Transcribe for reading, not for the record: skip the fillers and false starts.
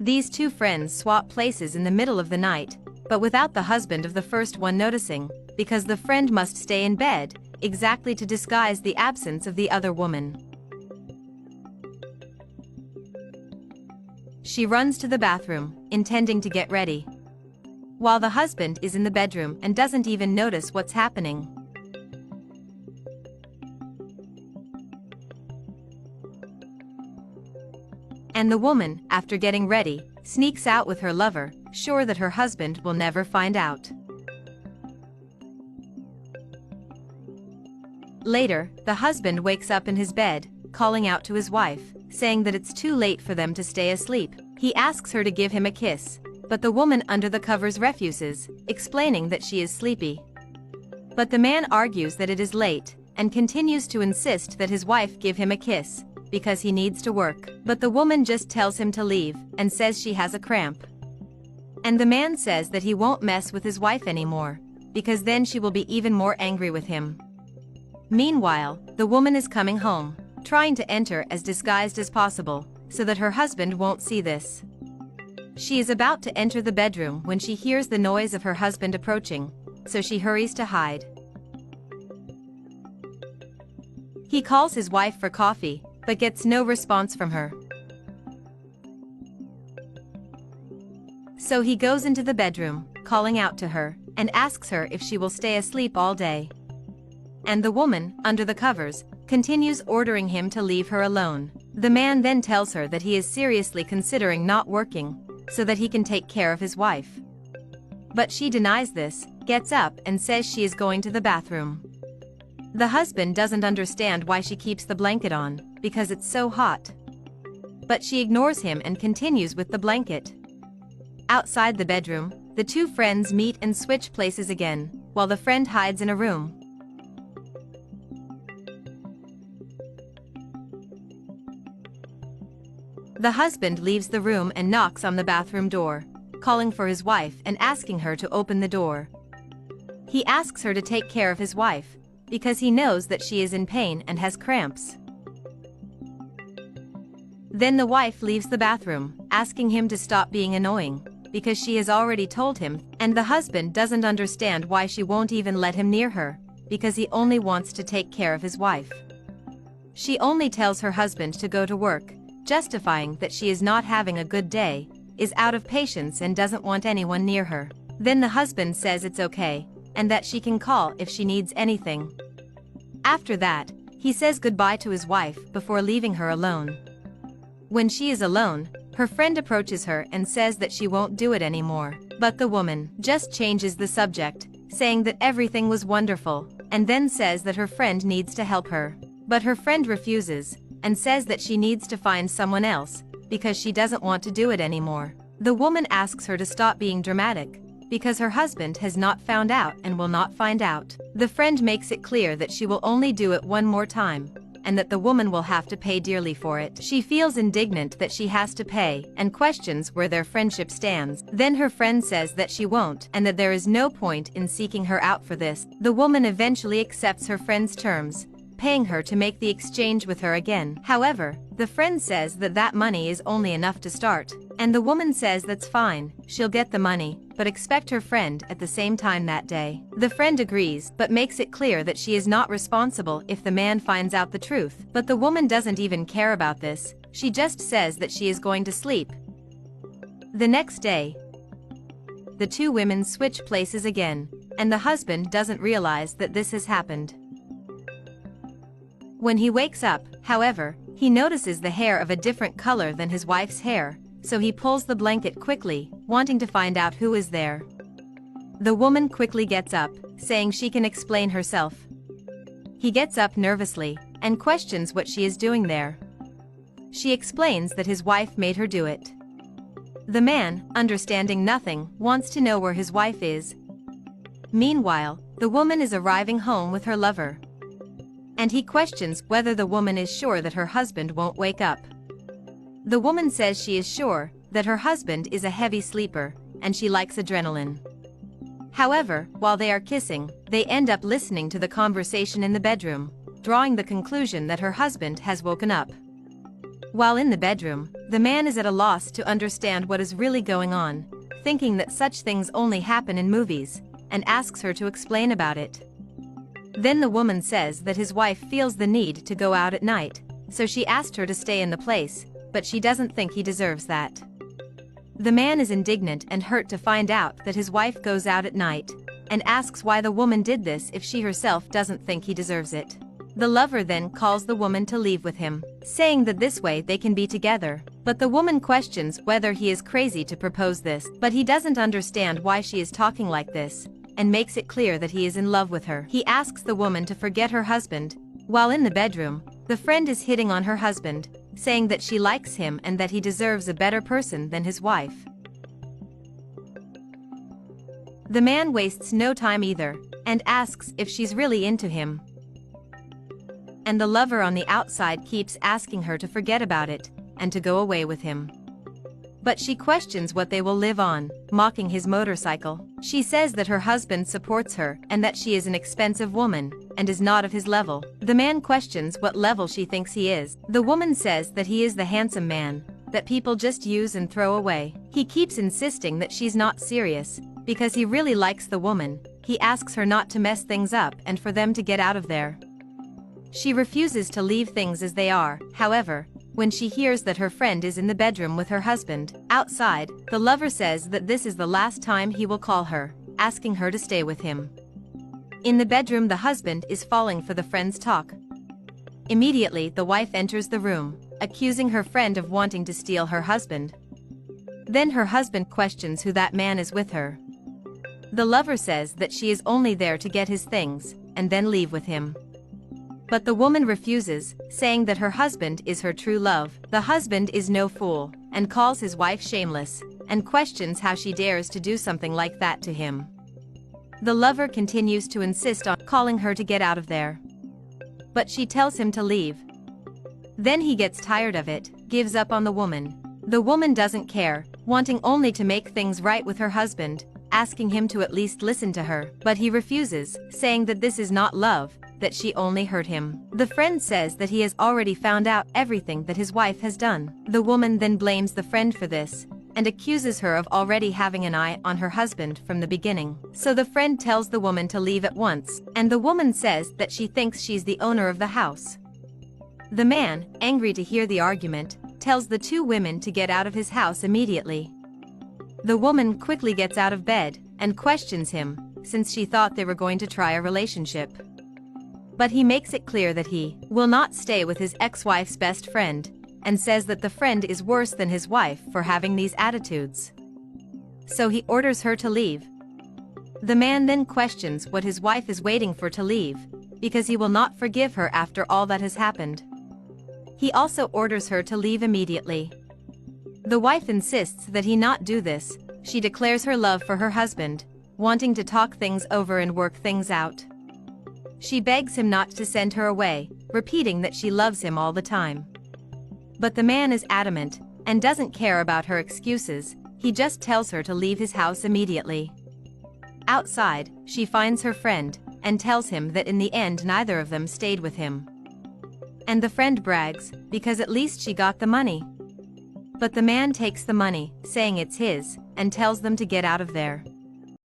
These two friends swap places in the middle of the night, but without the husband of the first one noticing, because the friend must stay in bed, exactly to disguise the absence of the other woman. She runs to the bathroom, intending to get ready, while the husband is in the bedroom and doesn't even notice what's happening. And the woman, after getting ready, sneaks out with her lover, sure that her husband will never find out. Later, the husband wakes up in his bed, calling out to his wife, saying that it's too late for them to stay asleep. He asks her to give him a kiss, but the woman under the covers refuses, explaining that she is sleepy. But the man argues that it is late, and continues to insist that his wife give him a kiss, because he needs to work. But the woman just tells him to leave, and says she has a cramp. And the man says that he won't mess with his wife anymore, because then she will be even more angry with him. Meanwhile, the woman is coming home, trying to enter as disguised as possible, so that her husband won't see this. She is about to enter the bedroom when she hears the noise of her husband approaching, so she hurries to hide. He calls his wife for coffee, but gets no response from her. So he goes into the bedroom, calling out to her, and asks her if she will stay asleep all day. And the woman, under the covers, continues ordering him to leave her alone. The man then tells her that he is seriously considering not working, so that he can take care of his wife. But she denies this, gets up and says she is going to the bathroom. The husband doesn't understand why she keeps the blanket on, because it's so hot. But she ignores him and continues with the blanket. Outside the bedroom, the two friends meet and switch places again, while the friend hides in a room. The husband leaves the room and knocks on the bathroom door, calling for his wife and asking her to open the door. He asks her to take care of his wife, because he knows that she is in pain and has cramps. Then the wife leaves the bathroom, asking him to stop being annoying, because she has already told him, and the husband doesn't understand why she won't even let him near her, because he only wants to take care of his wife. She only tells her husband to go to work, justifying that she is not having a good day, is out of patience and doesn't want anyone near her. Then the husband says it's okay, and that she can call if she needs anything. After that, he says goodbye to his wife before leaving her alone. When she is alone, her friend approaches her and says that she won't do it anymore. But the woman just changes the subject, saying that everything was wonderful, and then says that her friend needs to help her. But her friend refuses, and says that she needs to find someone else, because she doesn't want to do it anymore. The woman asks her to stop being dramatic, because her husband has not found out and will not find out. The friend makes it clear that she will only do it one more time, and that the woman will have to pay dearly for it. She feels indignant that she has to pay, and questions where their friendship stands. Then her friend says that she won't, and that there is no point in seeking her out for this. The woman eventually accepts her friend's terms, paying her to make the exchange with her again. However, the friend says that that money is only enough to start, and the woman says that's fine, she'll get the money, but expect her friend at the same time that day. The friend agrees, but makes it clear that she is not responsible if the man finds out the truth. But the woman doesn't even care about this, she just says that she is going to sleep. The next day, the two women switch places again, and the husband doesn't realize that this has happened. When he wakes up, however, he notices the hair of a different color than his wife's hair, so he pulls the blanket quickly, wanting to find out who is there. The woman quickly gets up, saying she can explain herself. He gets up nervously, and questions what she is doing there. She explains that his wife made her do it. The man, understanding nothing, wants to know where his wife is. Meanwhile, the woman is arriving home with her lover, and he questions whether the woman is sure that her husband won't wake up. The woman says she is sure that her husband is a heavy sleeper, and she likes adrenaline. However, while they are kissing, they end up listening to the conversation in the bedroom, drawing the conclusion that her husband has woken up. While in the bedroom, the man is at a loss to understand what is really going on, thinking that such things only happen in movies, and asks her to explain about it. Then the woman says that his wife feels the need to go out at night, so she asked her to stay in the place, but she doesn't think he deserves that. The man is indignant and hurt to find out that his wife goes out at night, and asks why the woman did this if she herself doesn't think he deserves it. The lover then calls the woman to leave with him, saying that this way they can be together. But the woman questions whether he is crazy to propose this, but he doesn't understand why she is talking like this, and makes it clear that he is in love with her. He asks the woman to forget her husband. While in the bedroom, the friend is hitting on her husband, saying that she likes him and that he deserves a better person than his wife. The man wastes no time either, and asks if she's really into him. And the lover on the outside keeps asking her to forget about it, and to go away with him. But she questions what they will live on, mocking his motorcycle. She says that her husband supports her and that she is an expensive woman, and is not of his level. The man questions what level she thinks he is. The woman says that he is the handsome man, that people just use and throw away. He keeps insisting that she's not serious, because he really likes the woman. He asks her not to mess things up and for them to get out of there. She refuses to leave things as they are, however, when she hears that her friend is in the bedroom with her husband. Outside, the lover says that this is the last time he will call her, asking her to stay with him. In the bedroom, the husband is falling for the friend's talk. Immediately, the wife enters the room, accusing her friend of wanting to steal her husband. Then her husband questions who that man is with her. The lover says that she is only there to get his things, and then leave with him. But the woman refuses, saying that her husband is her true love. The husband is no fool, and calls his wife shameless, and questions how she dares to do something like that to him. The lover continues to insist on calling her to get out of there. But she tells him to leave. Then he gets tired of it, gives up on the woman. The woman doesn't care, wanting only to make things right with her husband, asking him to at least listen to her. But he refuses, saying that this is not love, that she only hurt him. The friend says that he has already found out everything that his wife has done. The woman then blames the friend for this, and accuses her of already having an eye on her husband from the beginning. So the friend tells the woman to leave at once, and the woman says that she thinks she's the owner of the house. The man, angry to hear the argument, tells the two women to get out of his house immediately. The woman quickly gets out of bed, and questions him, since she thought they were going to try a relationship. But he makes it clear that he will not stay with his ex-wife's best friend, and says that the friend is worse than his wife for having these attitudes. So he orders her to leave. The man then questions what his wife is waiting for to leave, because he will not forgive her after all that has happened. He also orders her to leave immediately. The wife insists that he not do this. She declares her love for her husband, wanting to talk things over and work things out. She begs him not to send her away, repeating that she loves him all the time. But the man is adamant, and doesn't care about her excuses. He just tells her to leave his house immediately. Outside, she finds her friend, and tells him that in the end neither of them stayed with him. And the friend brags, because at least she got the money. But the man takes the money, saying it's his, and tells them to get out of there.